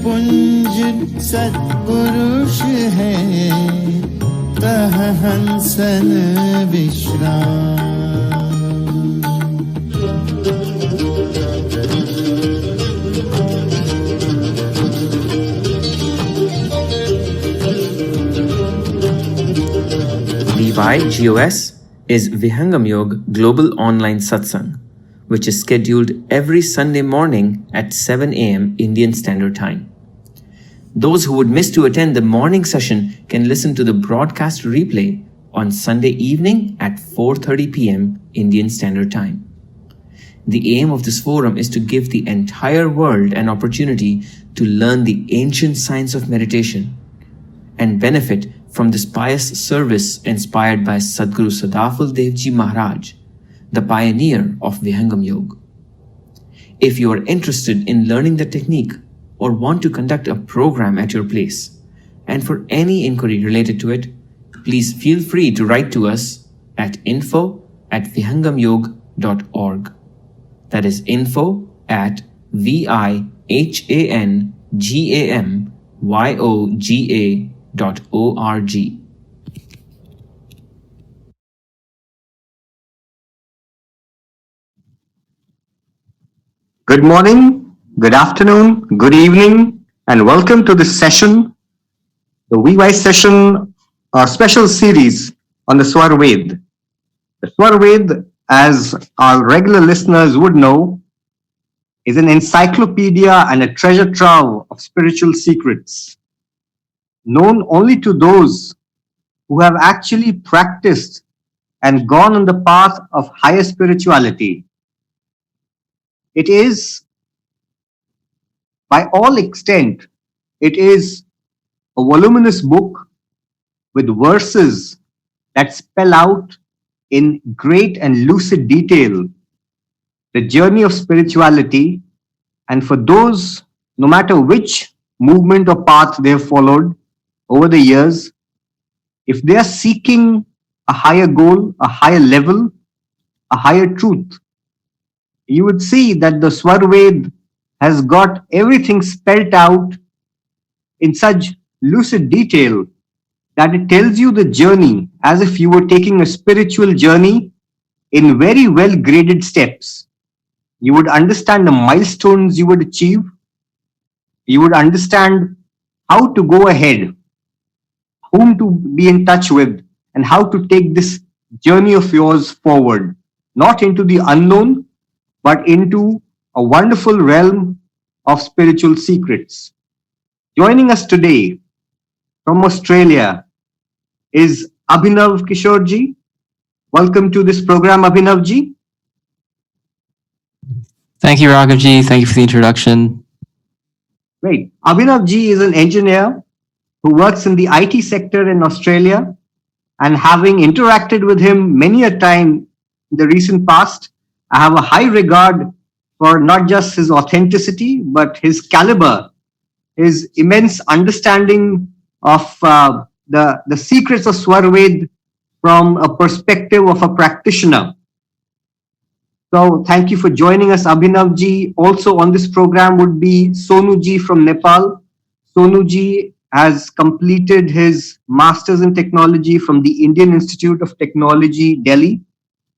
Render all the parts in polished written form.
पुंज सत्पुरुष है, तह हंसन विश्राम। VYGOS is Vihangam Yoga Global Online Satsang, which is scheduled every Sunday morning at 7 a.m. Indian Standard Time. Those who would miss to attend the morning session can listen to the broadcast replay on Sunday evening at 4:30 p.m. Indian Standard Time. The aim of this forum is to give the entire world an opportunity to learn the ancient science of meditation and benefit from this pious service inspired by Sadguru Sadafal Devji Maharaj, the pioneer of Vihangam Yoga. If you are interested in learning the technique or want to conduct a program at your place, and for any inquiry related to it, please feel free to write to us at info@vihangamyog.org. That is info@vihangamyoga.org. Good morning, good afternoon, good evening, and welcome to this session, the VY session, our special series on the Swarved. The Swarved, as our regular listeners would know, is an encyclopedia and a treasure trove of spiritual secrets, known only to those who have actually practiced and gone on the path of higher spirituality. It is, by all extent, it is a voluminous book with verses that spell out in great and lucid detail the journey of spirituality, and for those, no matter which movement or path they have followed over the years, if they are seeking a higher goal, a higher level, a higher truth, you would see that the Swarved has got everything spelt out in such lucid detail that it tells you the journey as if you were taking a spiritual journey in very well graded steps. You would understand the milestones you would achieve. You would understand how to go ahead, whom to be in touch with, and how to take this journey of yours forward, not into the unknown, but into a wonderful realm of spiritual secrets. Joining us today from Australia is Abhinav Kishorji. Welcome to this program, Abhinavji. Thank you, Raghavji. Thank you for the introduction. Great. Abhinavji is an engineer who works in the IT sector in Australia, and having interacted with him many a time in the recent past, I have a high regard for not just his authenticity, but his caliber, his immense understanding of the secrets of Swarved from a perspective of a practitioner. So thank you for joining us, Abhinavji. Also on this program would be Sonuji from Nepal. Sonuji has completed his Masters in Technology from the Indian Institute of Technology, Delhi.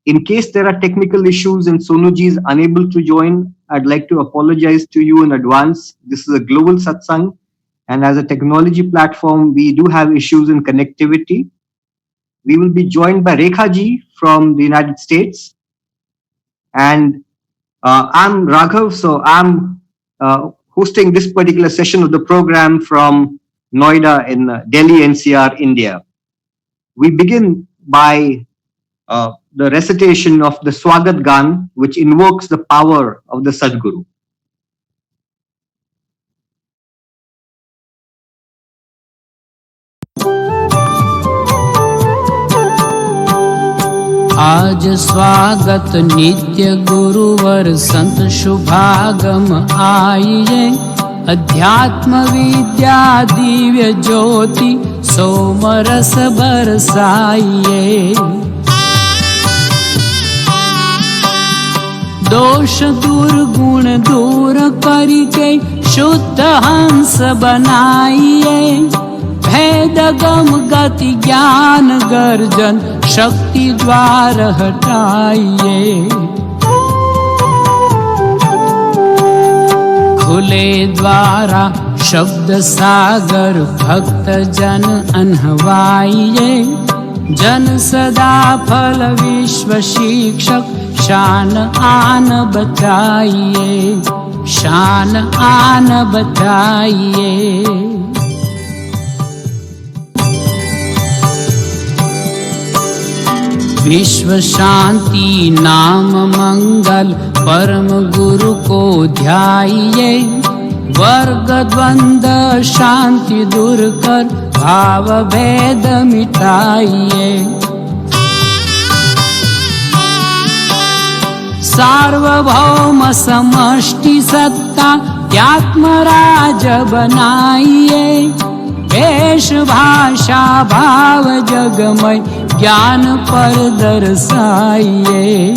In case there are technical issues and Sonuji is unable to join, I'd like to apologize to you in advance. This is a global satsang, and as a technology platform, we do have issues in connectivity. We will be joined by Rekha ji from the United States. And I'm Raghav, so I'm hosting this particular session of the program from Noida in Delhi, NCR, India. We begin by the recitation of the Swagat Gan, which invokes the power of the Sadguru. आज स्वागत नित्य गुरुवर संत शुभागम आइए, अध्यात्म विद्या दिव्य ज्योति सोमरस बरसाइए। दोष दुर्गुण दूर करके शुद्ध हंस बनाइए। भेद गम गति ज्ञान गर्जन शक्ति द्वार हटाइए। खुले द्वारा शब्द सागर भक्त जन अनहवाइए। जन सदा फल विश्व शिक्षक शान आन बचाइए, शान आन बचाइए। विश्व शांति नाम मंगल परम गुरु को ध्याइए। वर्ग द्वंद्व शांति दूर कर भाव भेद मिटाइए। सार्वभौम समष्टि सत्ता आत्मराज बनाइए। वेश भाषा भाव जगमय ज्ञान पर दर्शाइए।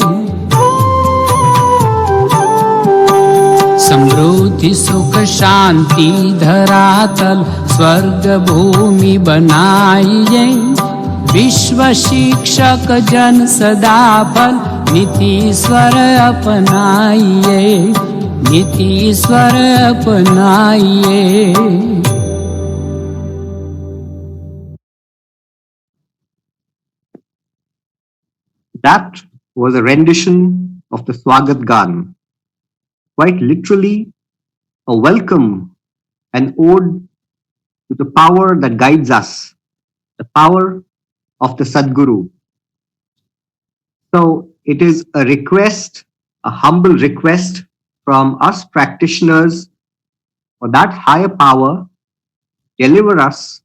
समृद्धि सुख शांति धरातल स्वर्ग भूमि बनाइए। विश्व शिक्षक जन सदा फल नीति स्वर अपनाइए, नीति स्वर अपनाइए। That was a rendition of the Swagat Gan, quite literally a welcome, an ode to the power that guides us, the power of the Sadguru. So it is a request, a humble request from us practitioners for that higher power deliver us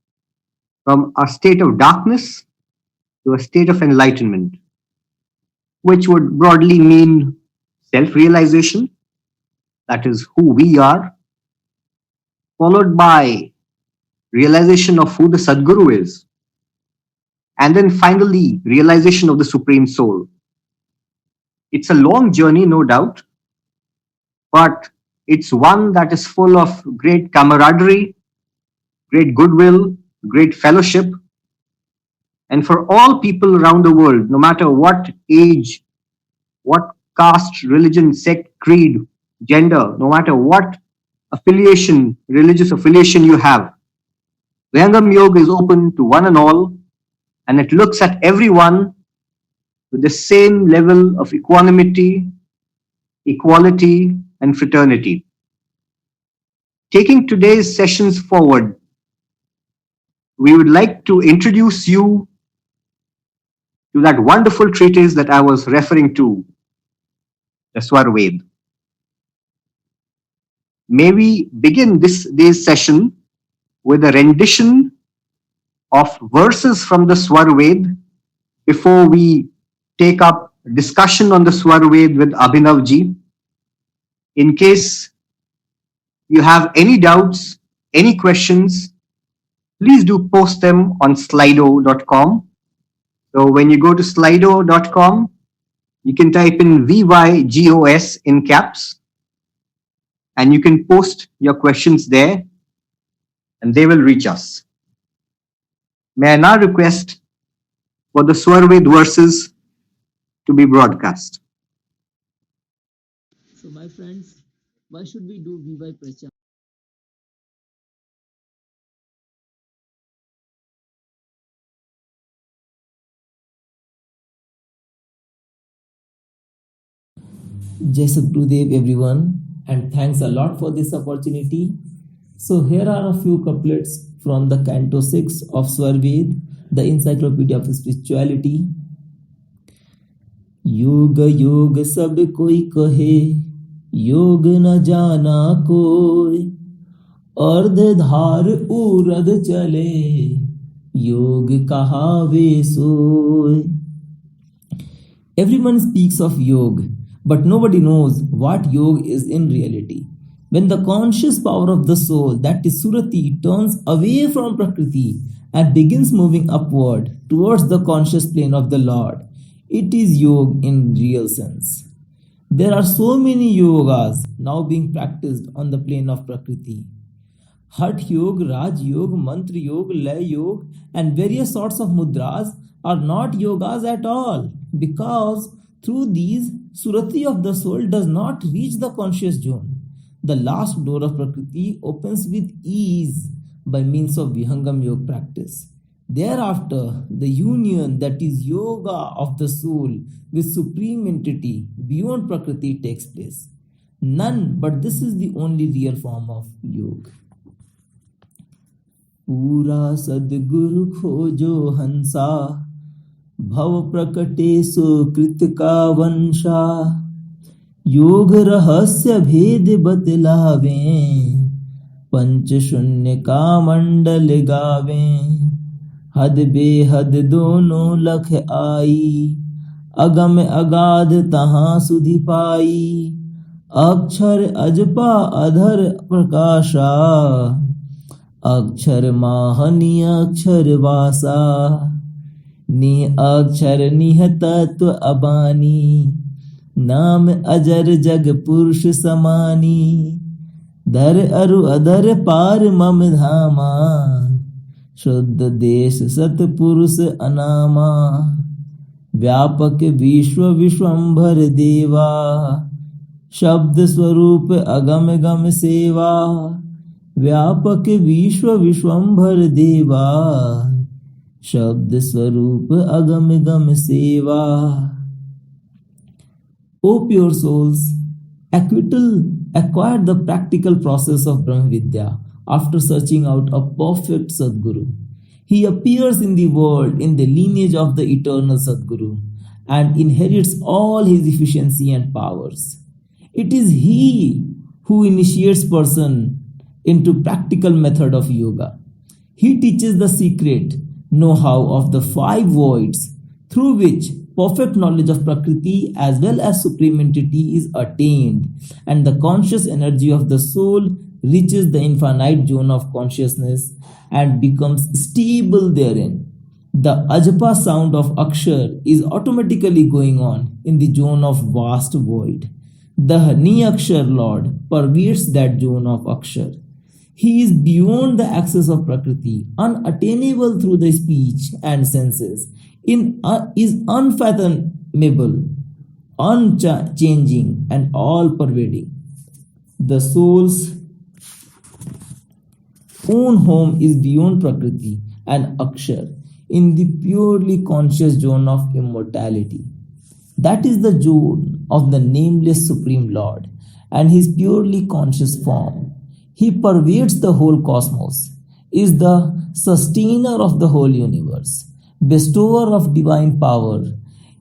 from a state of darkness to a state of enlightenment, which would broadly mean self-realization, that is who we are, followed by realization of who the Sadguru is, and then finally realization of the Supreme Soul. It's a long journey, no doubt, but it's one that is full of great camaraderie, great goodwill, great fellowship. And for all people around the world, no matter what age, what caste, religion, sect, creed, gender, no matter what affiliation, religious affiliation you have, Vihangam Yoga is open to one and all, and it looks at everyone with the same level of equanimity, equality, and fraternity. Taking today's sessions forward, we would like to introduce you to that wonderful treatise that I was referring to, the Swarved. May we begin this day's session with a rendition of verses from the Swarved before we take up discussion on the Swarved with Abhinavji. In case you have any doubts, any questions, please do post them on slido.com. So when you go to slido.com, you can type in VYGOS in caps, and you can post your questions there, and they will reach us. May I now request for the Swarved verses to be broadcast. So my friends, why should we do VY Pracham? Jai Sadgurudev everyone, and thanks a lot for this opportunity. So here are a few couplets from the Canto 6 of Swarved, the encyclopedia of spirituality. Yoga yoga सब कोई कहे, योग न जाना कोई, अर्ध धार उरद चले, योग कहावे सोय. Everyone speaks of yoga, but nobody knows what yoga is in reality. When the conscious power of the soul, that is Surati, turns away from Prakriti and begins moving upward towards the conscious plane of the Lord, it is yoga in real sense. There are so many yogas now being practiced on the plane of Prakriti. Hatha Yoga, Raj Yoga, Mantra Yoga, Lay Yoga, and various sorts of mudras are not yogas at all, because through these, Surati of the soul does not reach the conscious zone. The last door of Prakriti opens with ease by means of Vihangam Yoga practice. Thereafter, the union, that is yoga of the soul with supreme entity beyond Prakriti, takes place. None but this is the only real form of yoga. पूरा सदगुरु खोजो हंसा भव प्रकटे सुकृत का वंशा योग रहस्य भेद बतलावे पंच शून्य का मंडल गावे हद बेहद दोनों लख आई अगम अगाध तहाँ सुधि पाई अक्षर अजपा अधर प्रकाशा अक्षर माहनी अक्षर वासा नि अक्षर निह तत्व अबानी नाम अजर जग पुरुष समानी धर अरु अधर पार मम धामा शुद्ध देश सतपुरुष अनामा व्यापक विश्व विश्वंभर देवा शब्द स्वरूप अगम गम सेवा व्यापक विश्व विश्वंभर देवा शब्द स्वरूप अगम गम सेवा. O pure souls, acquired the practical process of Brahma Vidya after searching out a perfect Sadguru. He appears in the world in the lineage of the eternal Sadguru and inherits all his efficiency and powers. It is he who initiates person into practical method of yoga. He teaches the secret know-how of the 5 voids through which perfect knowledge of Prakriti as well as Supreme Entity is attained, and the conscious energy of the soul reaches the infinite zone of consciousness and becomes stable therein. The Ajapa sound of Akshar is automatically going on in the zone of vast void. The Hani Akshar Lord pervades that zone of Akshar. He is beyond the access of Prakriti, unattainable through the speech and senses, is unfathomable, unchanging, and all-pervading. The soul's own home is beyond Prakriti and Akshar, in the purely conscious zone of immortality. That is the zone of the nameless Supreme Lord and his purely conscious form. He pervades the whole cosmos, is the sustainer of the whole universe, bestower of divine power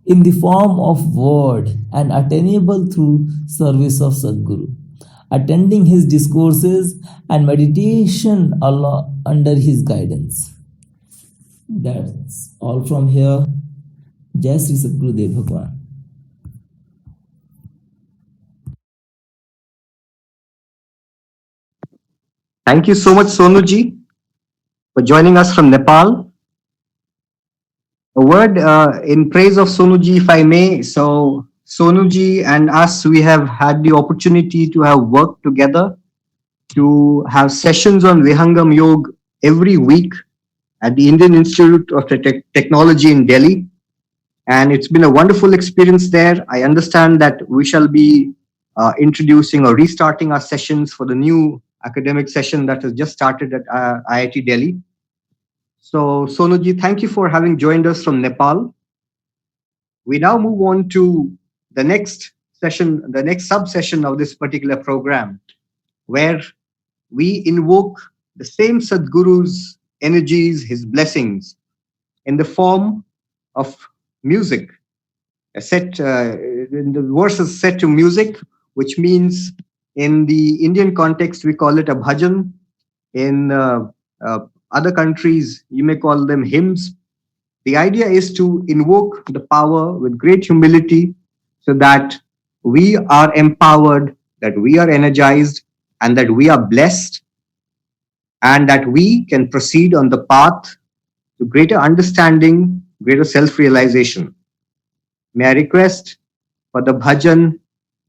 in the form of word and attainable through service of Sadguru, attending his discourses and meditation under his guidance. That's all from here. Jai Sri Sadguru Dev Bhagwan. Thank you so much, Sonuji, for joining us from Nepal. A word in praise of Sonuji, if I may. So, Sonuji and us, we have had the opportunity to have worked together, to have sessions on Vihangam Yoga every week at the Indian Institute of Technology in Delhi. And it's been a wonderful experience there. I understand that we shall be introducing or restarting our sessions for the new academic session that has just started at IIT Delhi. So, Sonuji, thank you for having joined us from Nepal. We now move on to the next session, the next sub-session of this particular program, where we invoke the same Sadguru's energies, his blessings, in the form of music. The verse is set to music, which means in the Indian context, we call it a bhajan. In other countries, you may call them hymns. The idea is to invoke the power with great humility so that we are empowered, that we are energized, and that we are blessed, and that we can proceed on the path to greater understanding, greater self-realization. May I request for the bhajan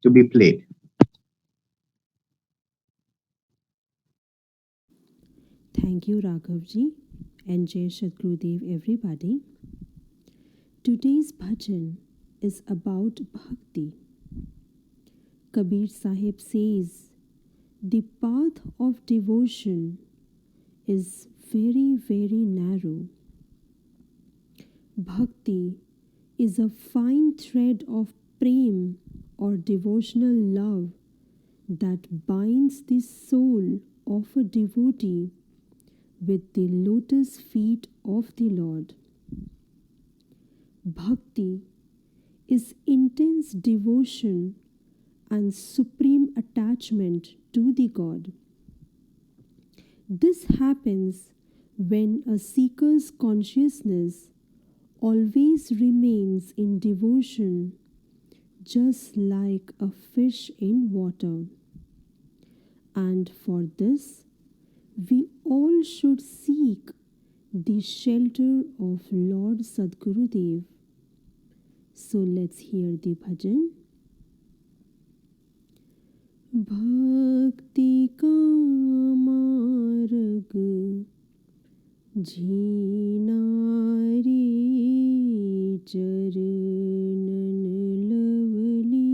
to be played. Thank you, Raghavji, and Jai Sadgurudev, everybody. Today's bhajan is about bhakti. Kabir Sahib says, the path of devotion is very, very narrow. Bhakti is a fine thread of prem or devotional love that binds the soul of a devotee with the lotus feet of the Lord. Bhakti is intense devotion and supreme attachment to the God. This happens when a seeker's consciousness always remains in devotion, just like a fish in water. And for this, we all should seek the shelter of Lord Sadgurudev. So let's hear the bhajan. Bhakti ka marg jhinari charanan lavlina.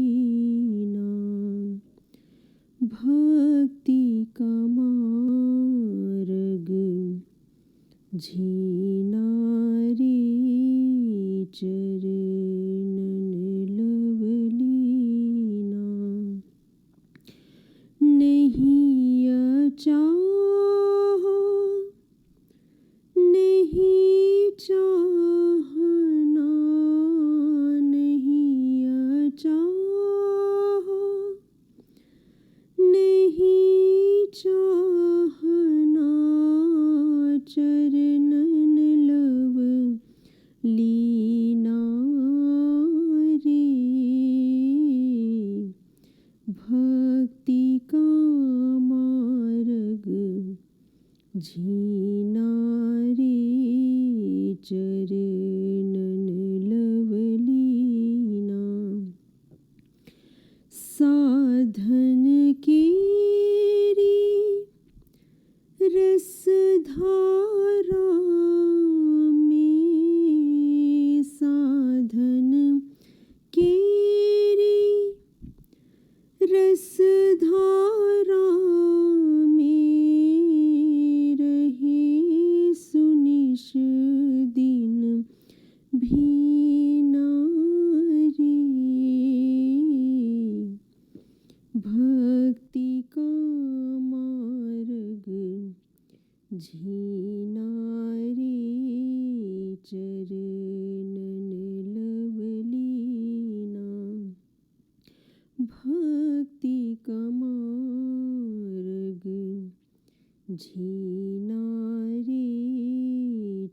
Bhakti ka marg jhinari charanan lavlina. नहीं चाहा नहीं चाहना नहीं चाहा नहीं चाहना चरणन love Leena रे. भक्ति का मार्ग झीनारी चरणन लवलीना. साधन केरी रसधारा में साधन केरी रसधारा में रहे सुनिश दिन भी नारी. भक्ति का मार्ग झीनारी चरणन लवलीना. भक्ति का मार्ग झीनारी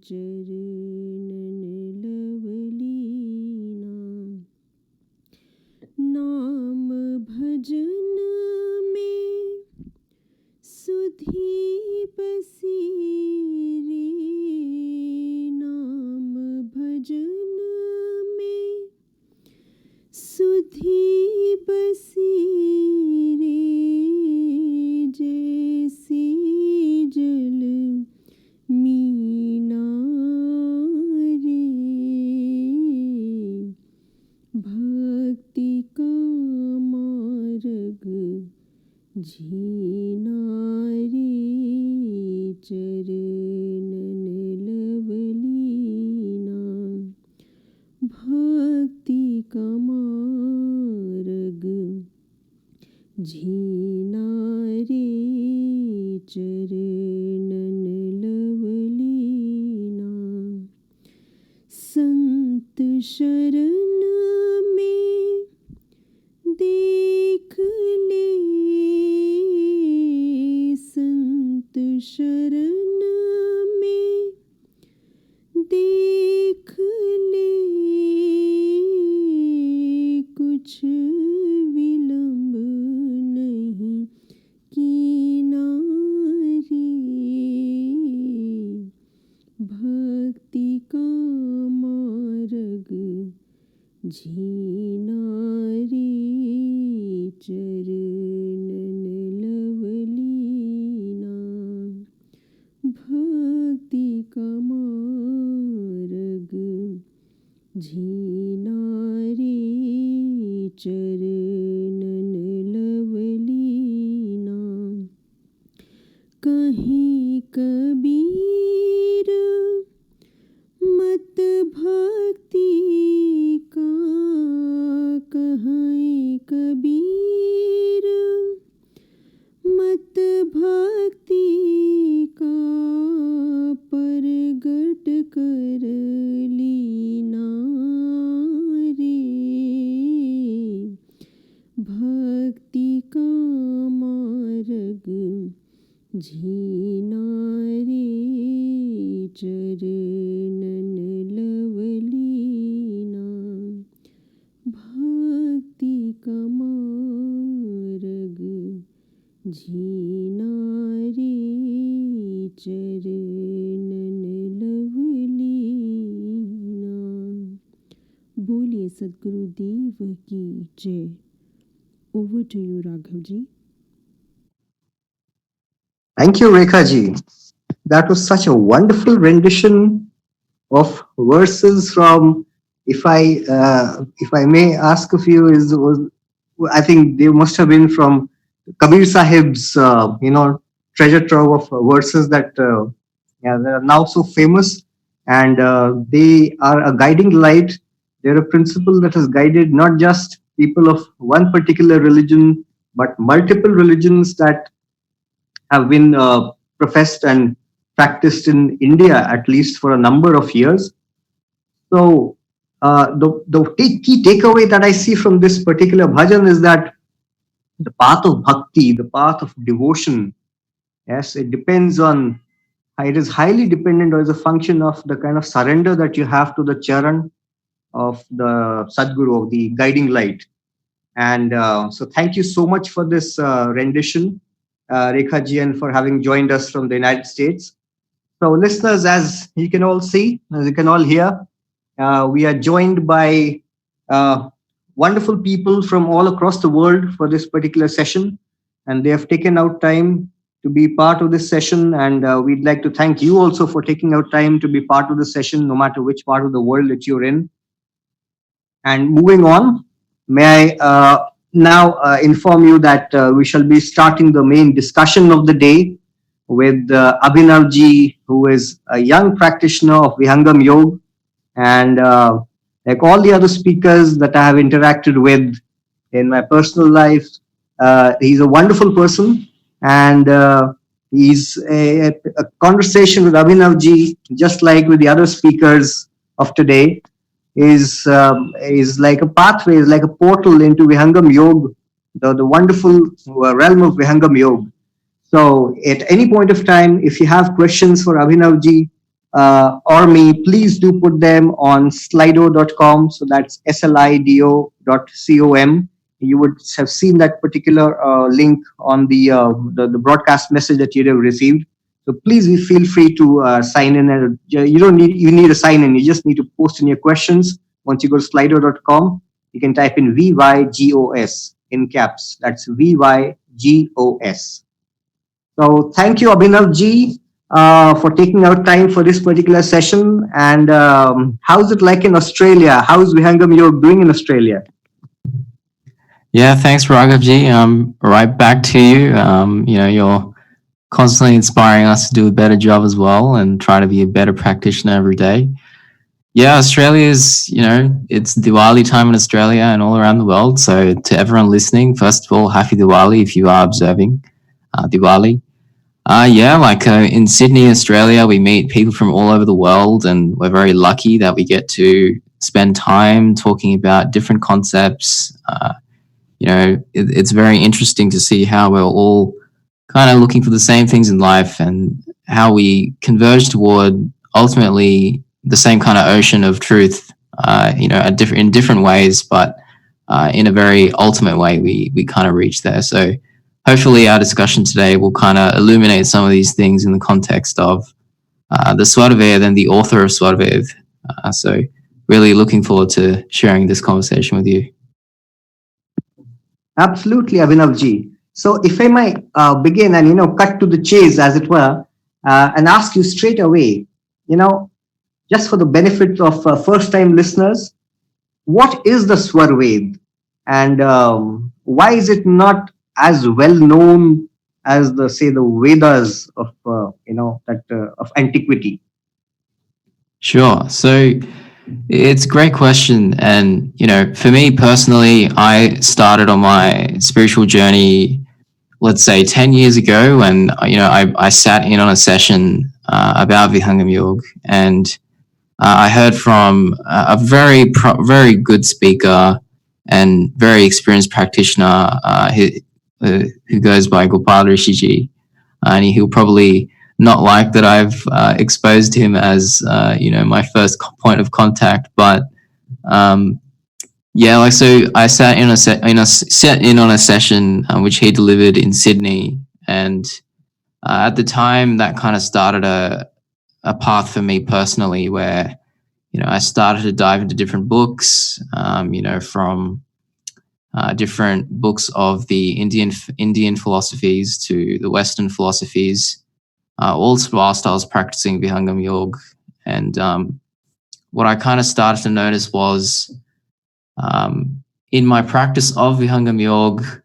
चरणन लवलीना. नाम भजन में सुधी बसी रे. नाम भजन में सुधी बसी रे. जैसी जल मीना रे. भक्ति का मार्ग झीनारी चरणन लवलीना. भक्ति का मार्ग झीनारी चरणन लवलीना. संत शरण में देख ले. संत शरण में देख ले. कुछ विलंब नहीं की नारी. भक्ति का मार्ग झीनारी लवलीना भक्ति का मार्ग झीना रे चरणन लवलीना कहीं कबीर मत भक्ति का कहीं कबीर मत भक्ति का परगट कर लीना रे भक्ति का मार्ग झीना रे चरणन लवलीना भक्ति का मार्ग झीना रे चरणन लवलीना। बोलिए सदगुरु देव की जय। Over to you, Raghav ji. Thank you, Rekha ji. That was such a wonderful rendition of verses from, if I may ask a few, I think they must have been from Kabir Sahib's treasure trove of verses that are now so famous, and they are a guiding light. They're a principle that has guided not just people of one particular religion, but multiple religions that have been professed and practiced in India, at least for a number of years. So the key takeaway that I see from this particular bhajan is that the path of bhakti, the path of devotion, yes, it is highly dependent, or is a function of the kind of surrender that you have to the charan of the Sadguru, of the guiding light. And so thank you so much for this rendition, Rekha ji, and for having joined us from the United States. So listeners, as you can all see, as you can all hear, we are joined by wonderful people from all across the world for this particular session, and they have taken out time to be part of this session, and we'd like to thank you also for taking out time to be part of the session, no matter which part of the world that you're in. And moving on, may I now inform you that we shall be starting the main discussion of the day with Abhinav ji, who is a young practitioner of Vihangam Yoga, and like all the other speakers that I have interacted with in my personal life, he's a wonderful person, and he's a conversation with Abhinav ji, just like with the other speakers of today, is like a pathway, is like a portal into Vihangam Yoga, the wonderful realm of Vihangam Yoga. So at any point of time, if you have questions for Abhinav ji or me, please do put them on slido.com. So that's slido.com. You would have seen that particular link on the broadcast message that you'd have received. So please feel free to sign in. And you need a sign in. You just need to post in your questions. Once you go to slido.com, you can type in VYGOS in caps. That's VYGOS. So thank you, Abhinav ji, for taking out time for this particular session. And how's it like in Australia? How's Vihangam Yoga doing in Australia? Yeah, thanks, Raghav ji. Right back to you. You're constantly inspiring us to do a better job as well and try to be a better practitioner every day. Yeah, Australia is, it's Diwali time in Australia and all around the world. So to everyone listening, first of all, happy Diwali if you are observing Diwali. In Sydney, Australia, we meet people from all over the world, and we're very lucky that we get to spend time talking about different concepts. It's very interesting to see how we're all kind of looking for the same things in life and how we converge toward ultimately the same kind of ocean of truth, in different ways, but in a very ultimate way, we kind of reach there. So hopefully our discussion today will kind of illuminate some of these things in the context of the Swarved and the author of Swarved. So really looking forward to sharing this conversation with you. Absolutely, Abhinavji. So, if I might begin and cut to the chase, as it were, and ask you straight away, you know, just for the benefit of first-time listeners, what is the Swarved, and why is it not as well known as the say the Vedas of that of antiquity? Sure. So it's a great question. And, for me personally, I started on my spiritual journey, let's say 10 years ago when, I sat in on a session about Vihangam Yoga, and I heard from a very good speaker and very experienced practitioner who goes by Gopal Rishiji. And he'll probably not like that I've exposed him as my first point of contact, but yeah, like so I sat in on a session which he delivered in Sydney, and at the time that kind of started a path for me personally where I started to dive into different books, from different books of the Indian philosophies to the Western philosophies, all whilst I was practicing Vihangam Yoga. And what I kind of started to notice was in my practice of Vihangam Yoga,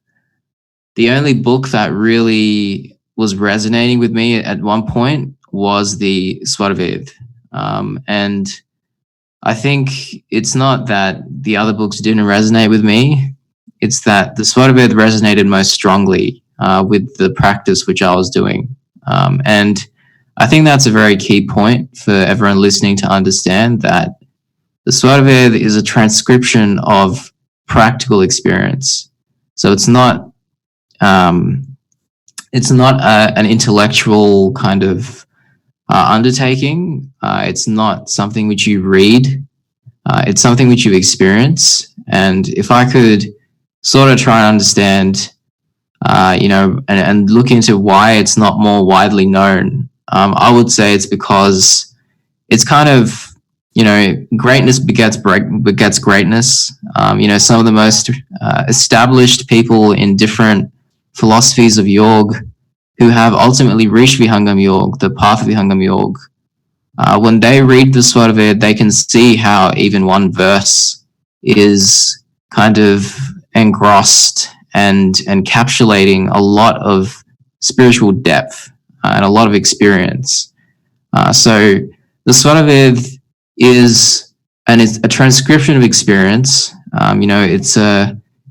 the only book that really was resonating with me at one point was the Swarved. And I think it's not that the other books didn't resonate with me. It's that the Swarved resonated most strongly with the practice which I was doing. And I think that's a very key point for everyone listening to understand that the Swarved is a transcription of practical experience. So it's not an intellectual kind of undertaking. It's not something which you read. It's something which you experience. And if I could sort of try and understand, and look into why it's not more widely known, I would say it's because it's kind of, greatness begets greatness. Some of the most established people in different philosophies of yoga who have ultimately reached Vihangam Yoga, the path of Vihangam Yoga, when they read the Swarved, they can see how even one verse is kind of engrossed and encapsulating a lot of spiritual depth and a lot of experience. So the Swarved is a transcription of experience.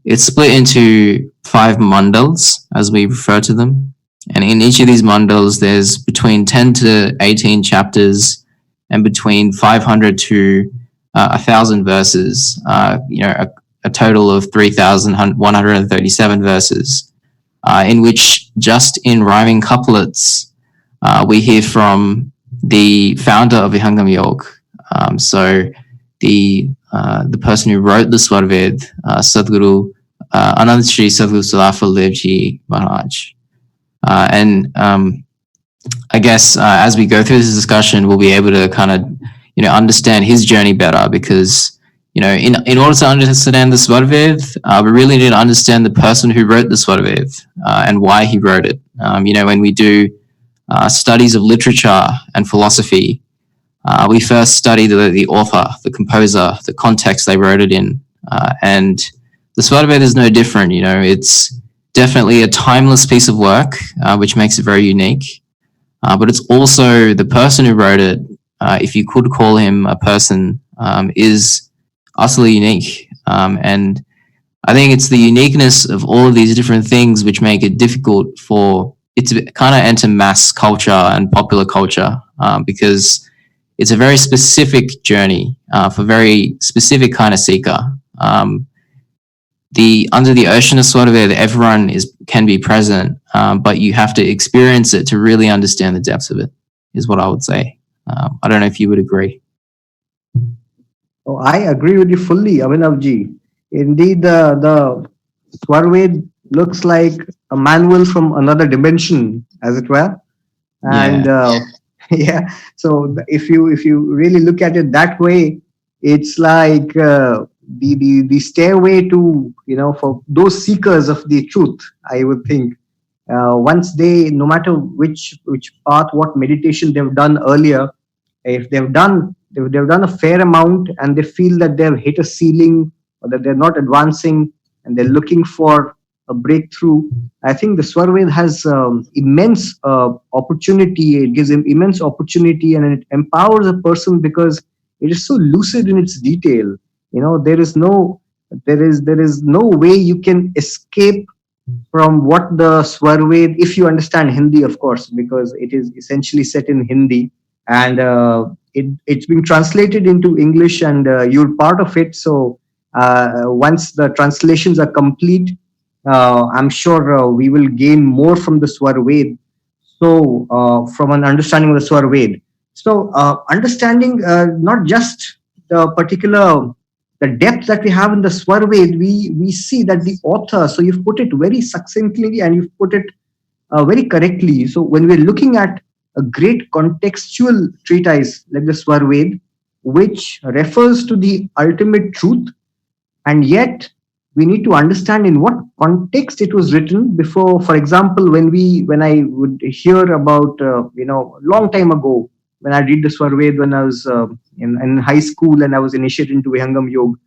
It's split into 5 mandals, as we refer to them. And in each of these mandals, there's between 10 to 18 chapters and between 500 to 1,000 verses, a total of 3,137 verses, in which just in rhyming couplets, we hear from the founder of Vihangam Yoga. So the person who wrote the Swarved, Sadguru, Anant Shri Sadguru Sadafal Devji Maharaj. And I guess as we go through this discussion, we'll be able to kind of, understand his journey better because, in order to understand the Swarved, we really need to understand the person who wrote the Swarved and why he wrote it. When we do studies of literature and philosophy, we first study the author, the composer, the context they wrote it in. And the Swarved is no different. It's definitely a timeless piece of work, which makes it very unique. But it's also the person who wrote it, if you could call him a person, is utterly unique. And I think it's the uniqueness of all of these different things which make it difficult for it to kind of enter mass culture and popular culture, because it's a very specific journey for very specific kind of seeker. Under the ocean of Swarved, everyone can be present, but you have to experience it to really understand the depths of it, is what I would say. I don't know if you would agree. Oh, I agree with you fully, Abhinavji. Indeed, the Swarved looks like a manual from another dimension, as it were. And yeah, so if you really look at it that way, it's like the stairway to, for those seekers of the truth, I would think, once they, no matter which path, what meditation they've done earlier, if they've done a fair amount and they feel that they've hit a ceiling or that they're not advancing and they're looking for a breakthrough, I think the Swarved has immense opportunity. It gives them immense opportunity, and it empowers a person because it is so lucid in its detail. There is no way you can escape from what the Swarved, if you understand Hindi, of course, because it is essentially set in Hindi, and it's been translated into English, and you're part of it. So once the translations are complete, I'm sure we will gain more from the Swarved. So from an understanding of the Swarved. So understanding not just the depth that we have in the Swarved, we see that the author, so you've put it very succinctly and you've put it very correctly. So when we're looking at a great contextual treatise like the Swarved, which refers to the ultimate truth, and yet we need to understand in what context it was written before. For example, when I would hear about, long time ago, when I read the Swarved when I was in high school and I was initiated into Vihangam Yoga,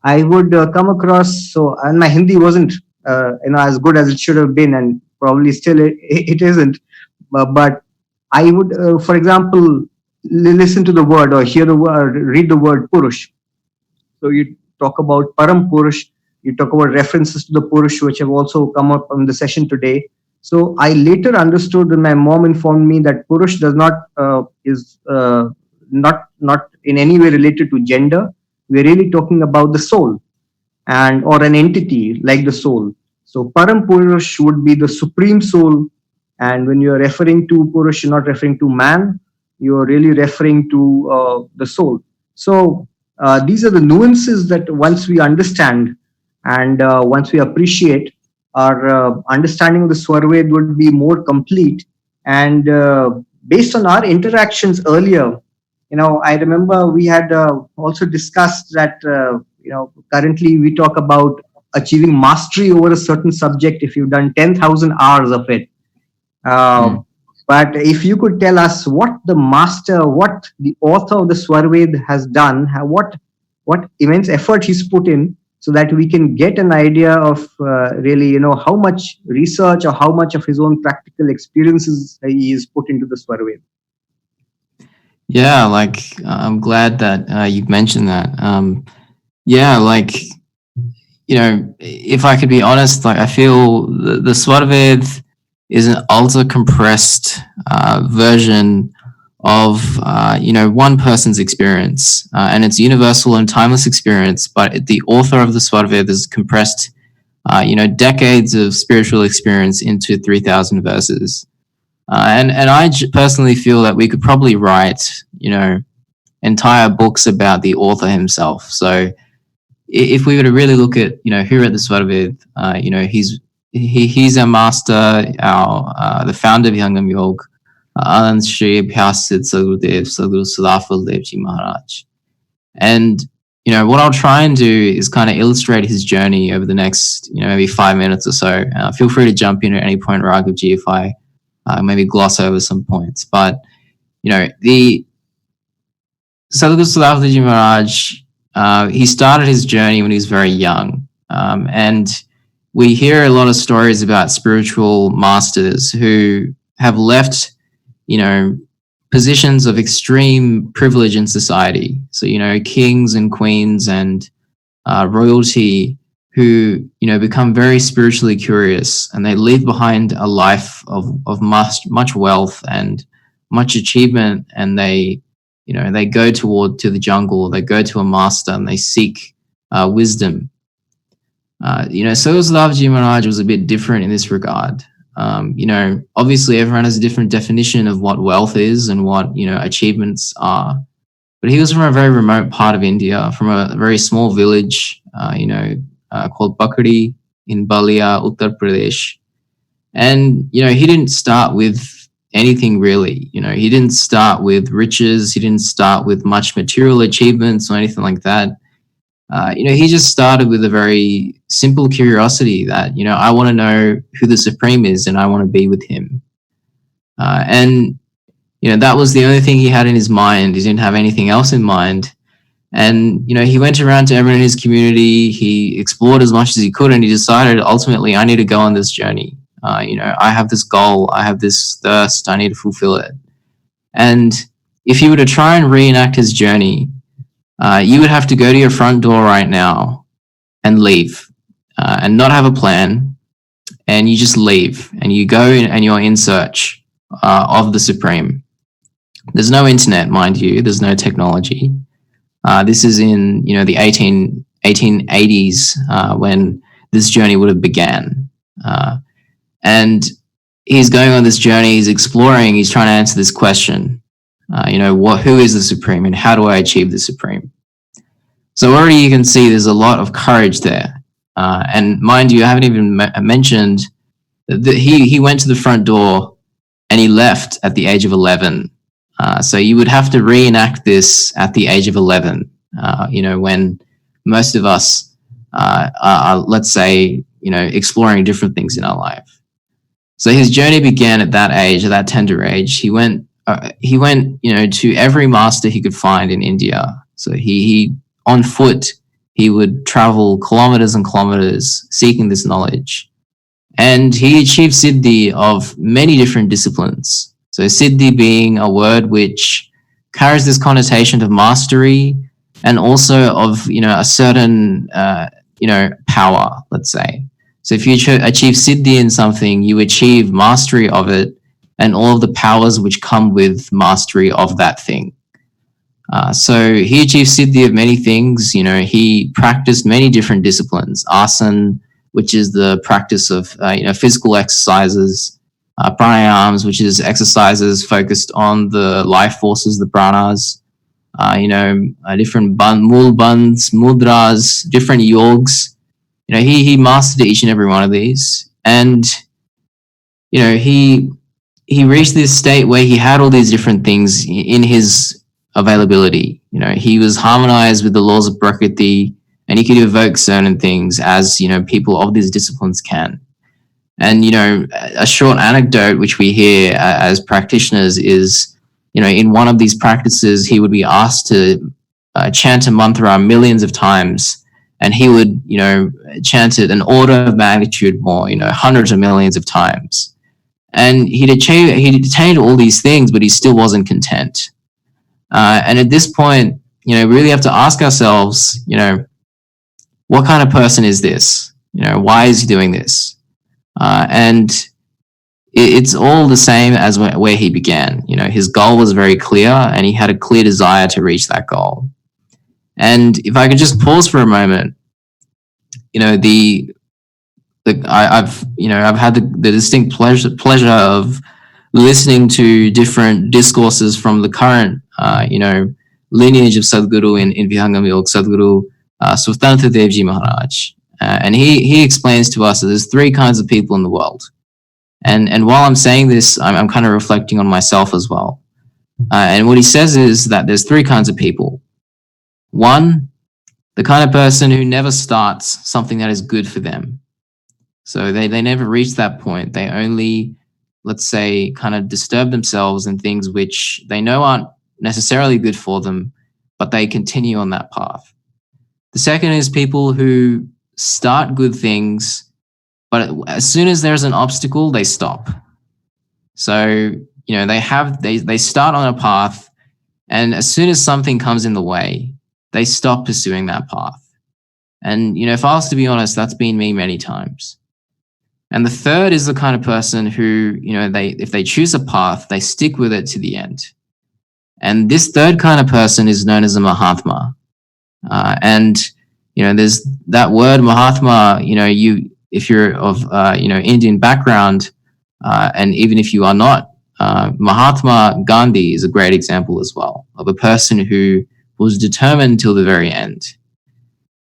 I would come across, and my Hindi wasn't as good as it should have been, and probably still it isn't. But I would, for example, listen to the word or hear the word, read the word Purush. So you talk about Param Purush, you talk about references to the Purush, which have also come up on the session today. So I later understood when my mom informed me that Purush does not is not in any way related to gender. We're really talking about the soul, and or an entity like the soul. So Param Purush would be the supreme soul, and when you're referring to Purush, you're not referring to man, you're really referring to the soul. So these are the nuances that once we understand and once we appreciate, our understanding of the Swarved would be more complete. And based on our interactions earlier, I remember we had also discussed that, currently we talk about achieving mastery over a certain subject if you've done 10,000 hours of it. But if you could tell us what the master, what the author of the Swarved has done, what immense effort he's put in, so that we can get an idea of really, how much research or how much of his own practical experiences he has put into the Swarved. Yeah, I'm glad that you've mentioned that. If I could be honest, I feel the Swarved is an ultra compressed version of one person's experience, and it's universal and timeless experience. But the author of the Swarved has compressed, decades of spiritual experience into 3,000 verses. And I personally feel that we could probably write, entire books about the author himself. So if we were to really look at, who wrote the Swarved, he's our master, the founder of Vihangam Yoga, Anant, Shree, Sadguru Sadafal Devji Maharaj. And, what I'll try and do is kind of illustrate his journey over the next, maybe 5 minutes or so. Feel free to jump in at any point, Raghavji, if I maybe gloss over some points. But, the Sadguru Sadafal Devji Maharaj, he started his journey when he was very young. And we hear a lot of stories about spiritual masters who have left, positions of extreme privilege in society. So, kings and queens and royalty who, become very spiritually curious, and they leave behind a life of much wealth and much achievement, and they go to the jungle, they go to a master and they seek wisdom. Sadguru Sadafal Maharaj was a bit different in this regard. Obviously everyone has a different definition of what wealth is and what, achievements are. But he was from a very remote part of India, from a very small village, called Bakri in Balia, Uttar Pradesh. And, he didn't start with anything really. He didn't start with riches. He didn't start with much material achievements or anything like that. he just started with a very simple curiosity that, I want to know who the Supreme is and I want to be with him. And that was the only thing he had in his mind. He didn't have anything else in mind. And, he went around to everyone in his community. He explored as much as he could, and he decided ultimately, I need to go on this journey. I have this goal. I have this thirst. I need to fulfill it. And if you were to try and reenact his journey, you would have to go to your front door right now and leave and not have a plan. And you just leave and you go and you're in search of the Supreme. There's no internet, mind you. There's no technology. This is in, the 1880s when this journey would have began. And he's going on this journey. He's exploring. He's trying to answer this question. Who is the Supreme and how do I achieve the Supreme? So already you can see there's a lot of courage there. And mind you, I haven't even mentioned that he went to the front door and he left at the age of 11. So you would have to reenact this at the age of 11, when most of us are, let's say, exploring different things in our life. So his journey began at that age, at that tender age. He went, to every master he could find in India. So he on foot, he would travel kilometers and kilometers seeking this knowledge. And he achieved Siddhi of many different disciplines. So Siddhi being a word which carries this connotation of mastery and also of, a certain, power, let's say. So if you achieve Siddhi in something, you achieve mastery of it and all of the powers which come with mastery of that thing. So he achieved Siddhi of many things. He practiced many different disciplines. Asana, which is the practice of, physical exercises. Pranayams, which is exercises focused on the life forces, the pranas. Different mul bandhs, mudras, different yogs. He mastered each and every one of these. And, he reached this state where he had all these different things in his availability. He was harmonized with the laws of Prakriti, and he could evoke certain things as, people of these disciplines can. And, a short anecdote which we hear as practitioners is, in one of these practices, he would be asked to chant a mantra millions of times, and he would, chant it an order of magnitude more, hundreds of millions of times. And he'd attained all these things, but he still wasn't content. And at this point, we really have to ask ourselves, what kind of person is this? Why is he doing this? And it's all the same as where he began. His goal was very clear, and he had a clear desire to reach that goal. And if I could just pause for a moment, I've had the distinct pleasure of listening to different discourses from the current, lineage of Sadguru in Vihangam Yoga, Sadguru Swatantra Devji Maharaj. And he explains to us that there's three kinds of people in the world. And while I'm saying this, I'm kind of reflecting on myself as well. And what he says is that there's three kinds of people. One, the kind of person who never starts something that is good for them. So they never reach that point. They only, let's say, kind of disturb themselves in things which they know aren't necessarily good for them, but they continue on that path. The second is people who start good things, but as soon as there's an obstacle, they stop. So, they start on a path, and as soon as something comes in the way, they stop pursuing that path. And, if I was to be honest, that's been me many times. And the third is the kind of person who, if they choose a path, they stick with it to the end. And this third kind of person is known as a Mahatma. There's that word Mahatma, if you're of, Indian background, and even if you are not, Mahatma Gandhi is a great example as well of a person who was determined till the very end.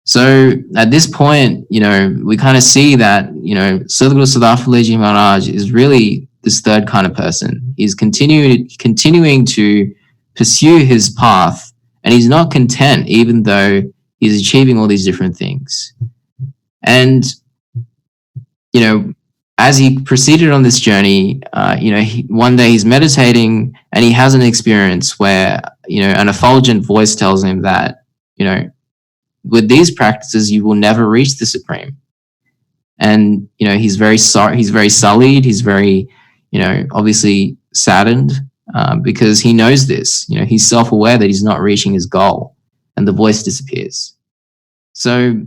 So at this point, we kind of see that, Sadguru Sadafal Maharaj is really this third kind of person. He's continuing to pursue his path, and he's not content, even though he's achieving all these different things. And, you know, as he proceeded on this journey, you know, one day he's meditating and he has an experience where, you know, an effulgent voice tells him that, you know, with these practices, you will never reach the Supreme. And, you know, he's very sorry, he's very sullied, he's very, you know, obviously saddened because he knows this, you know, he's self-aware that he's not reaching his goal, and the voice disappears. So,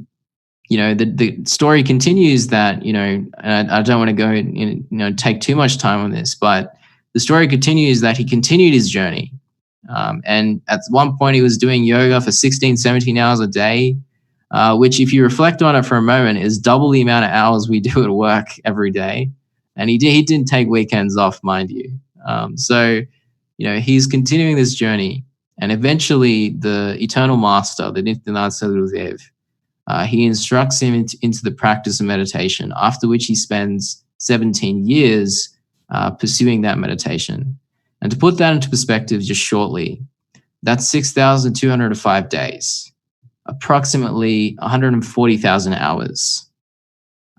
you know, the story continues that, you know, and I don't want to go and, you know, take too much time on this, but the story continues that he continued his journey. And at one point he was doing yoga for 16, 17 hours a day, which if you reflect on it for a moment is double the amount of hours we do at work every day. And he didn't take weekends off, mind you. So, you know, he's continuing this journey, and eventually the eternal master, the Nityananda Sadguru, he instructs him into the practice of meditation, after which he spends 17 years pursuing that meditation. And to put that into perspective just shortly, that's 6,205 days, approximately 140,000 hours.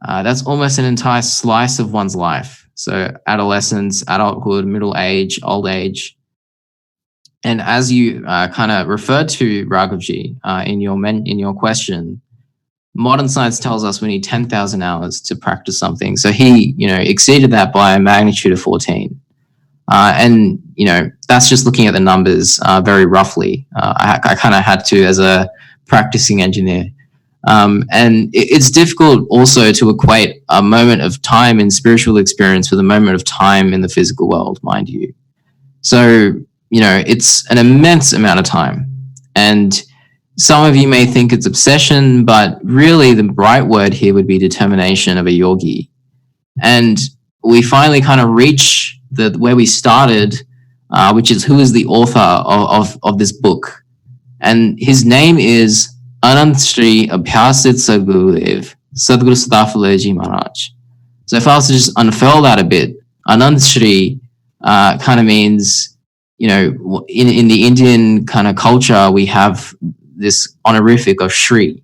That's almost an entire slice of one's life. So adolescence, adulthood, middle age, old age. And as you kind of referred to, Raghavji, in your question, modern science tells us we need 10,000 hours to practice something. So he, you know, exceeded that by a magnitude of 14. And, you know, that's just looking at the numbers very roughly. I kind of had to as a practicing engineer. And it's difficult also to equate a moment of time in spiritual experience with a moment of time in the physical world, mind you. So, you know, it's an immense amount of time. And some of you may think it's obsession, but really the right word here would be determination of a yogi. And we finally kind of reach where we started, which is who is the author of this book. And his name is Anant Shree Abhyasit Sadguru Sadafal Maharaj. So if I was to just unfurl that a bit, Anant Shree kind of means, you know, in the Indian kind of culture, we have this honorific of Shree.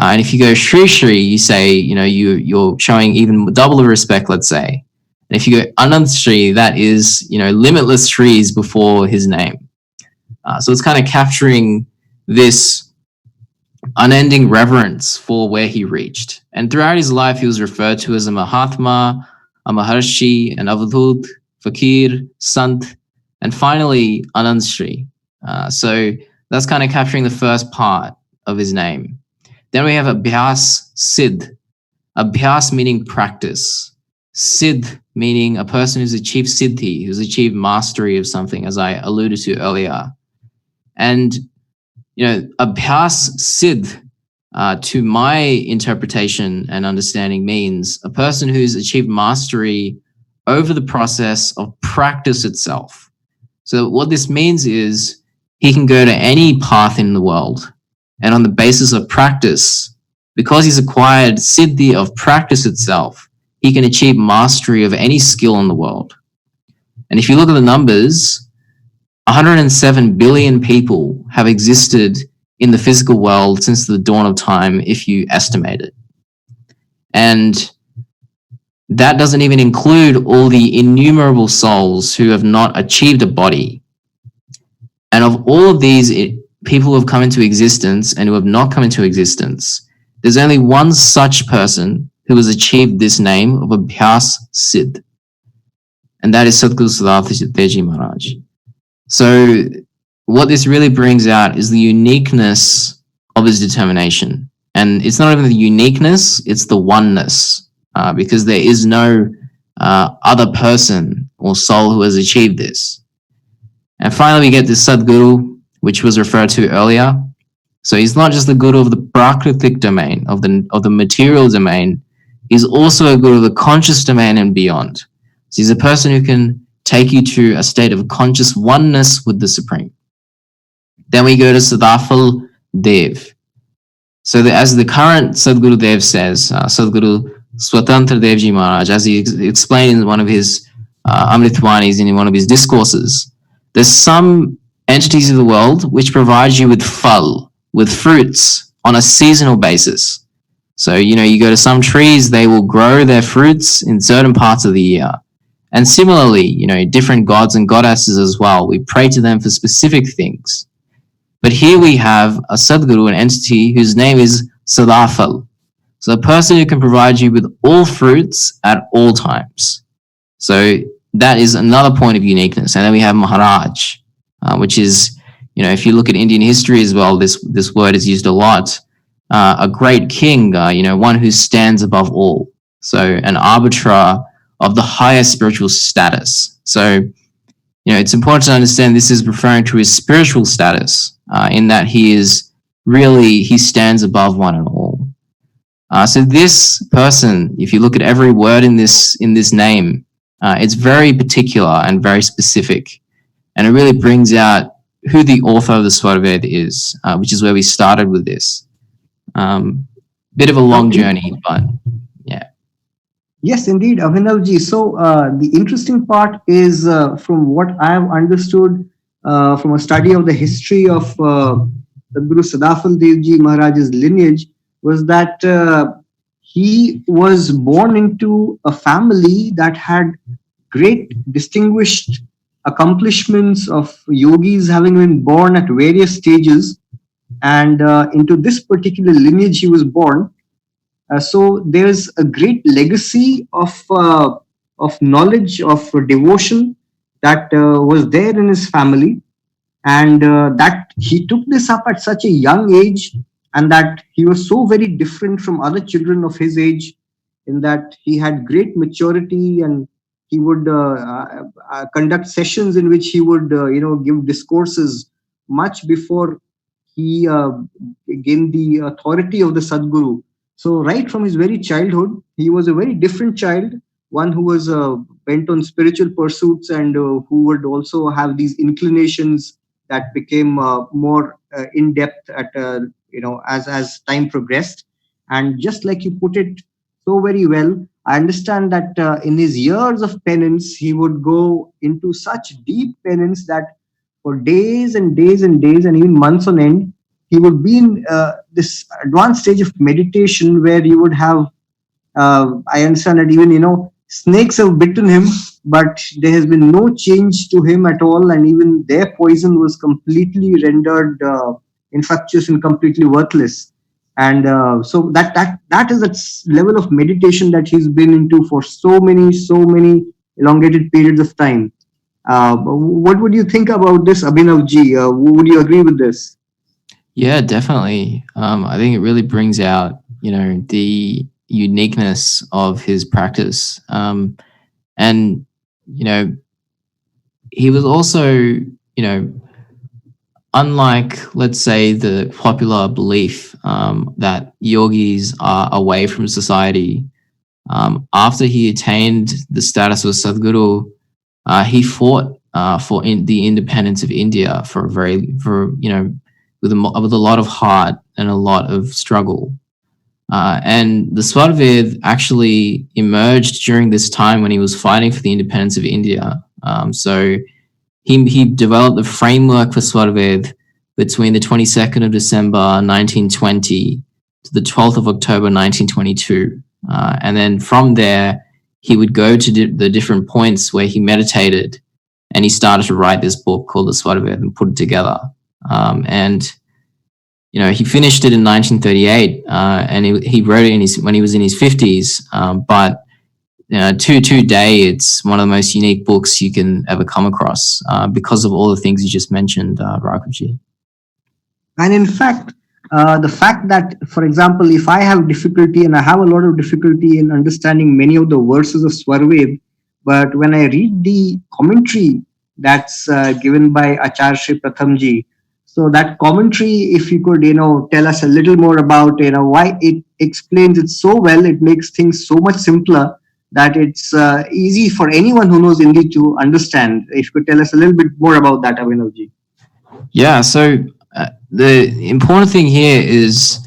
And if you go Shree, you say, you know, you're showing even double the respect, let's say. And if you go Anant Shree, that is, you know, limitless Shrees before his name. So it's kind of capturing this unending reverence for where he reached. And throughout his life, he was referred to as a Mahatma, a Maharshi, an Avadhut, Fakir, Sant, and finally Anant Shree. So that's kind of capturing the first part of his name. Then we have Abhyas Siddh. Abhyas meaning practice. Siddh meaning a person who's achieved siddhi, who's achieved mastery of something, as I alluded to earlier. And, you know, Abhyas Siddh, to my interpretation and understanding, means a person who's achieved mastery over the process of practice itself. So what this means is he can go to any path in the world, and on the basis of practice, because he's acquired siddhi of practice itself, he can achieve mastery of any skill in the world. And if you look at the numbers, 107 billion people have existed in the physical world since the dawn of time, if you estimate it. And that doesn't even include all the innumerable souls who have not achieved a body. And of all of these people who have come into existence and who have not come into existence, there's only one such person who has achieved this name of Abhyas Siddh. And that is Sadguru Sadafal Maharaj. So what this really brings out is the uniqueness of his determination. And it's not even the uniqueness, it's the oneness, because there is no other person or soul who has achieved this. And finally, we get this Sadguru, which was referred to earlier. So he's not just the guru of the prakritic domain, of the material domain. He's also a guru of the conscious domain and beyond. So he's a person who can take you to a state of conscious oneness with the Supreme. Then we go to Sadafal Dev. So as the current Sadguru Dev says, Sadguru Swatantra Devji Maharaj, as he explained in one of his Amritwanis, in one of his discourses, there's some entities of the world which provide you with phal, with fruits on a seasonal basis. So, you go to some trees, they will grow their fruits in certain parts of the year. And similarly, different gods and goddesses as well. We pray to them for specific things. But here we have a Sadguru, an entity whose name is Sadafal. So a person who can provide you with all fruits at all times. So that is another point of uniqueness. And then we have Maharaj, which is, if you look at Indian history as well, this word is used a lot. A great king, one who stands above all. So an arbiter of the highest spiritual status. So, it's important to understand this is referring to his spiritual status, in that he stands above one and all. So this person, if you look at every word in this name, it's very particular and very specific, and it really brings out who the author of the Swarved is, which is where we started with this. Bit of a long journey, but yeah. Yes, indeed, Abhinavji. So the interesting part is, from what I have understood from a study of the history of Sadguru Sadafal Devji Maharaj's lineage, was that he was born into a family that had great distinguished accomplishments of yogis having been born at various stages, and into this particular lineage he was born. So there's a great legacy of knowledge, of devotion that was there in his family, and that he took this up at such a young age, and that he was so very different from other children of his age, in that he had great maturity, and he would conduct sessions in which he would give discourses much before he gained the authority of the Sadguru. So right from his very childhood, he was a very different child, one who was bent on spiritual pursuits, and who would also have these inclinations that became more in depth at as time progressed. And just like you put it so very well, I understand that in his years of penance, he would go into such deep penance that for days and days and days, and even months on end, he would be in this advanced stage of meditation, where you would have, I understand that even, snakes have bitten him, but there has been no change to him at all. And even their poison was completely rendered infectious and completely worthless. And so that is that level of meditation that he's been into for so many elongated periods of time. What would you think about this, Abhinavji? Would you agree with this? Yeah, definitely. I think it really brings out, the uniqueness of his practice. And, he was also, unlike, let's say, the popular belief that yogis are away from society, after he attained the status of Sadguru, he fought for the independence of India with a lot of heart and a lot of struggle. And the Swarved actually emerged during this time when he was fighting for the independence of India. So he developed the framework for Swarved between the 22nd of December 1920 to the 12th of October 1922. And then from there, he would go to the different points where he meditated, and he started to write this book called the Swarved and put it together. And he finished it in 1938, and he wrote it when he was in his 50s. But today, it's one of the most unique books you can ever come across because of all the things you just mentioned, Raghavji. And in fact, the fact that, for example, if I have difficulty, and I have a lot of difficulty in understanding many of the verses of Swarved, but when I read the commentary that's given by Acharya Shri Prathamji, so that commentary, if you could, tell us a little more about, why it explains it so well, it makes things so much simpler that it's easy for anyone who knows Hindi to understand. If you could tell us a little bit more about that, Abhinavji. Yeah, so the important thing here is,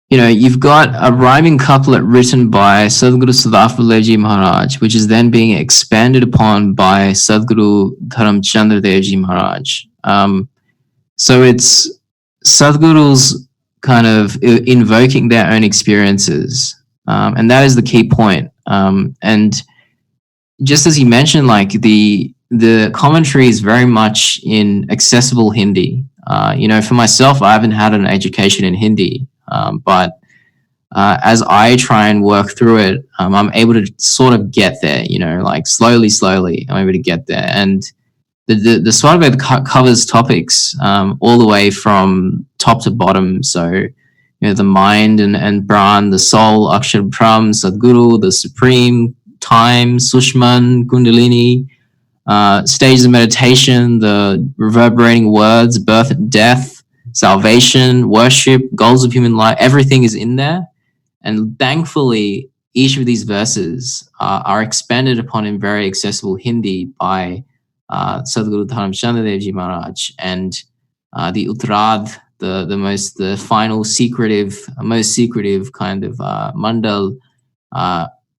you've got a rhyming couplet written by Sadguru Sadafal Devji Maharaj, which is then being expanded upon by Sadguru Dharamchandra Devji Maharaj. So it's Sadhguru's kind of invoking their own experiences. And that is the key point. And just as you mentioned, like the commentary is very much in accessible Hindi. For myself, I haven't had an education in Hindi, but as I try and work through it, I'm able to sort of get there, like slowly, I'm able to get there. And the Swarved covers topics all the way from top to bottom. So, the mind and Brahm, the soul, Akshar Brahm, Sadguru, the supreme, time, Sushman, Kundalini, stages of meditation, the reverberating words, birth and death, salvation, worship, goals of human life, everything is in there. And thankfully, each of these verses are expanded upon in very accessible Hindi by Sadguru Dharam Chandradev Ji Maharaj, and the Uttarad, the final most secretive kind of mandal,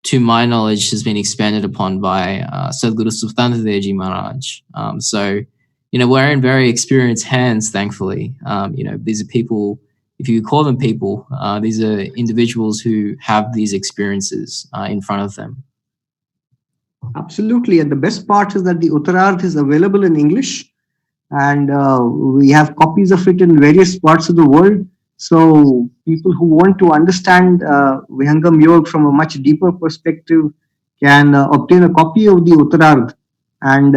to my knowledge, has been expanded upon by Sadguru Subhanadev Ji Maharaj. So, we're in very experienced hands, thankfully. These are people, if you call them people, these are individuals who have these experiences in front of them. Absolutely. And the best part is that the Uttararth is available in English, and we have copies of it in various parts of the world. So people who want to understand Vihangam Yoga from a much deeper perspective can obtain a copy of the Uttararth. And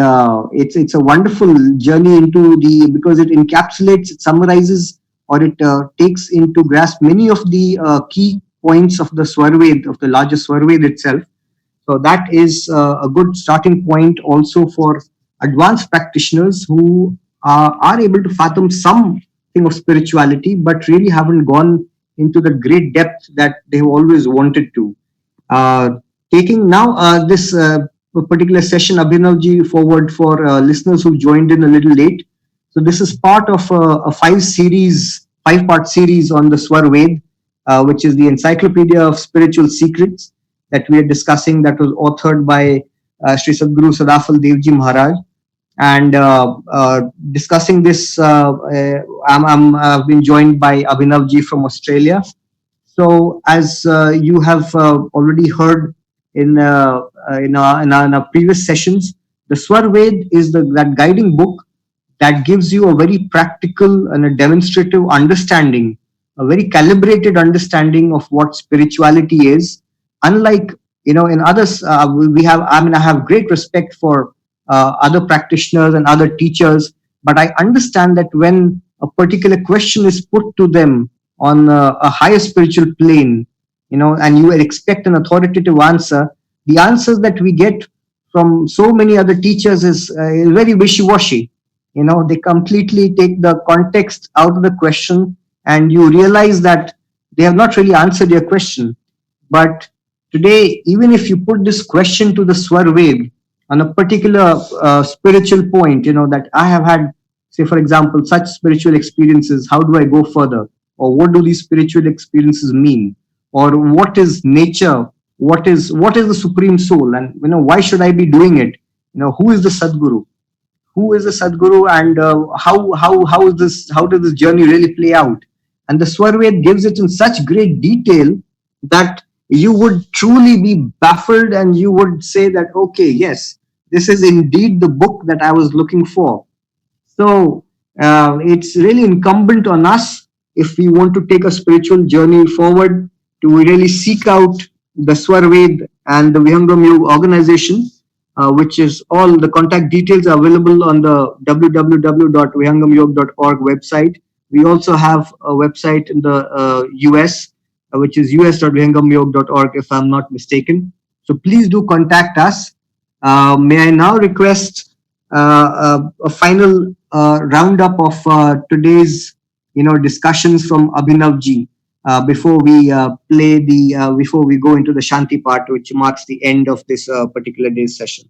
it's a wonderful journey because it encapsulates, it summarizes, or it takes into grasp many of the key points of the Swarved, of the larger Swarved itself. So that is a good starting point also for advanced practitioners who are able to fathom something of spirituality, but really haven't gone into the great depth that they've always wanted to. Taking now this particular session, Abhinavji, forward for listeners who joined in a little late. So this is part of a five-part series on the Swarved, which is the Encyclopedia of Spiritual Secrets that we are discussing, that was authored by Sri Sadguru Sadafal Devji Maharaj. And discussing this, I've been joined by Abhinavji from Australia. So as you have already heard in our previous sessions, the Swarved is that guiding book that gives you a very practical and a demonstrative understanding, a very calibrated understanding of what spirituality is. Unlike, in others, I have great respect for other practitioners and other teachers, but I understand that when a particular question is put to them on a higher spiritual plane, and you expect an authoritative answer, the answers that we get from so many other teachers is very wishy-washy. They completely take the context out of the question, and you realize that they have not really answered your question. But today, even if you put this question to the Swarved on a particular spiritual point, that I have had, say, for example, such spiritual experiences, how do I go further? Or what do these spiritual experiences mean? Or what is nature? What is the Supreme Soul? And, why should I be doing it? Who is the Sadguru? Who is the Sadguru, and how does this journey really play out? And the Swarved gives it in such great detail that you would truly be baffled, and you would say that, okay, yes, this is indeed the book that I was looking for. So it's really incumbent on us, if we want to take a spiritual journey forward, to really seek out the Swarved and the Vihangam Yoga organization, which is all the contact details are available on the www.vihangamyoga.org website. We also have a website in the US, which is us.vihangamyoga.org, if I'm not mistaken. So please do contact us. May I now request a final roundup of today's discussions from Abhinavji before we before we go into the Shanti part, which marks the end of this particular day's session.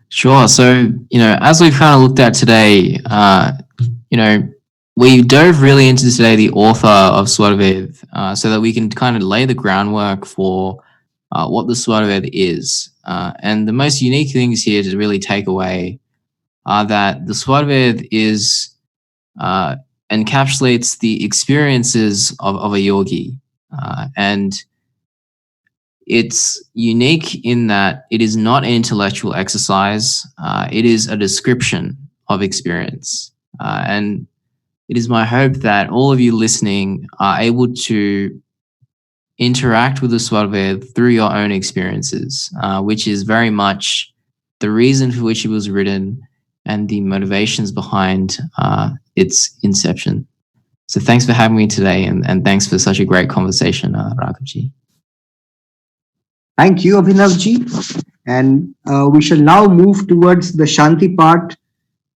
Sure. So, as we've kind of looked at today, we dove really into today the author of Swarved, so that we can kind of lay the groundwork for what the Swarved is. And the most unique things here to really take away are that the Swarved is encapsulates the experiences of a yogi. And it's unique in that it is not an intellectual exercise. It is a description of experience. And it is my hope that all of you listening are able to interact with the Swarved through your own experiences, which is very much the reason for which it was written and the motivations behind its inception. So thanks for having me today, and thanks for such a great conversation, Raghavji. Thank you, Abhinavji. And we shall now move towards the Shanti part,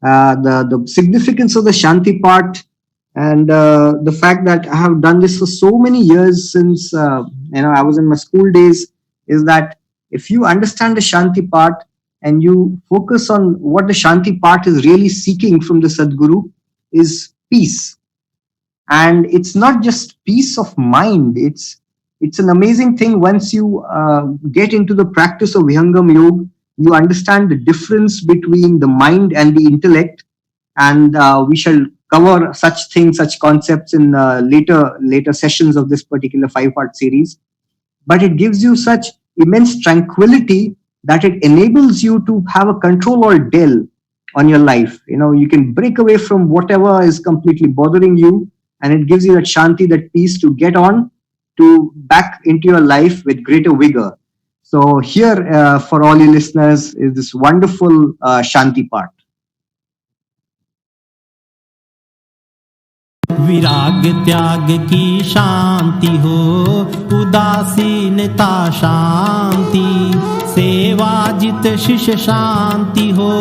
the significance of the Shanti part, and the fact that I have done this for so many years since I was in my school days, is that if you understand the Shanti part and you focus on what the Shanti part is really seeking from the Sadguru, is peace. And it's not just peace of mind. It's an amazing thing. Once you get into the practice of Vihangam Yoga, you understand the difference between the mind and the intellect. And we shall cover such things, such concepts in later sessions of this particular 5-part series. But it gives you such immense tranquility that it enables you to have a control or del on your life. You can break away from whatever is completely bothering you, and it gives you that Shanti, that peace to get on to back into your life with greater vigor. So here, for all you listeners, is this wonderful Shanti part. विराग त्याग की शांति हो, उदासीनता शांति, सेवाजित शिष्य शांति हो,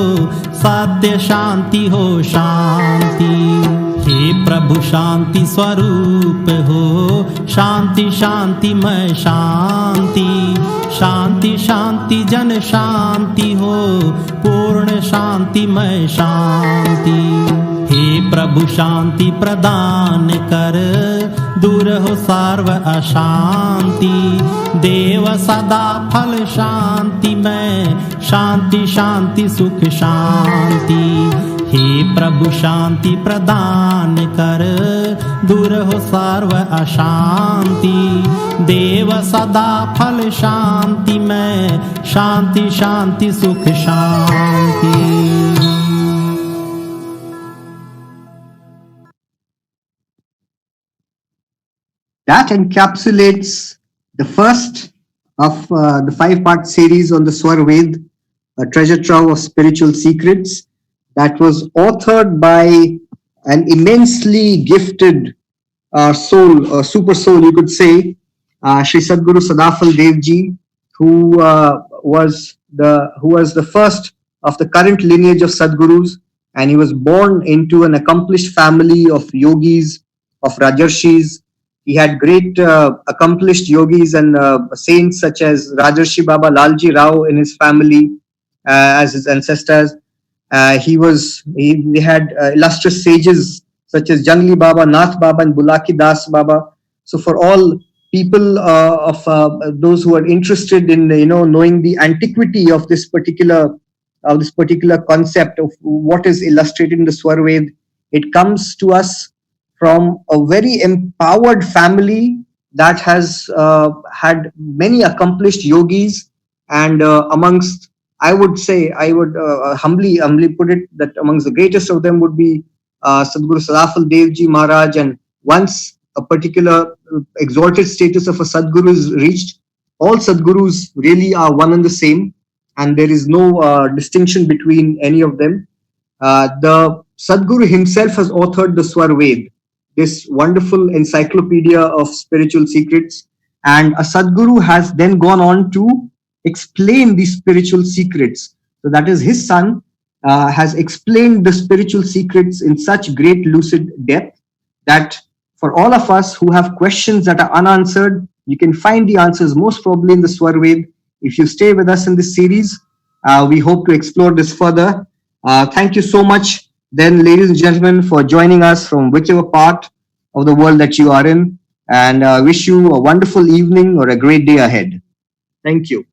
सत्य शांति हो शांति। हे प्रभु शांति स्वरूप हो, शांति शांतिमय शांति, शांति शांति जन शांति हो, पूर्ण शांतिमय शांति। हे प्रभु शांति प्रदान कर, दूर हो सर्व अशांति, देव सदा फल शांति में, शांति शांति सुख शांति। हे प्रभु शांति प्रदान कर, दूर हो सर्व अशांति, देव सदा फल शांति में, शांति शांति सुख शांति। That encapsulates the first of the 5-part series on the Swarved, a treasure trove of spiritual secrets, that was authored by an immensely gifted soul, super soul, you could say, Shri Sadguru Sadafal Devji, who was the first of the current lineage of Sadgurus, and he was born into an accomplished family of yogis, of Rajarshis. He had great accomplished yogis and saints such as Rajarshi Baba Lalji Rao in his family as his ancestors. They had illustrious sages such as Jangli Baba, Nath Baba, and Bulaki Das Baba. So for all people of those who are interested in knowing the antiquity of this particular concept of what is illustrated in the Swarved, it comes to us from a very empowered family that has had many accomplished yogis, and amongst, I would humbly put it that amongst the greatest of them would be Sadguru Sadafal Devji Maharaj. And once a particular exalted status of a Sadguru is reached, all Sadgurus really are one and the same, and there is no distinction between any of them. The Sadguru himself has authored the Swarved, this wonderful encyclopedia of spiritual secrets, and a Sadguru has then gone on to explain these spiritual secrets. So that is, his son has explained the spiritual secrets in such great lucid depth that for all of us who have questions that are unanswered, you can find the answers most probably in the Swarved. If you stay with us in this series, we hope to explore this further. Thank you so much then, ladies and gentlemen, for joining us from whichever part of the world that you are in, and wish you a wonderful evening or a great day ahead. Thank you.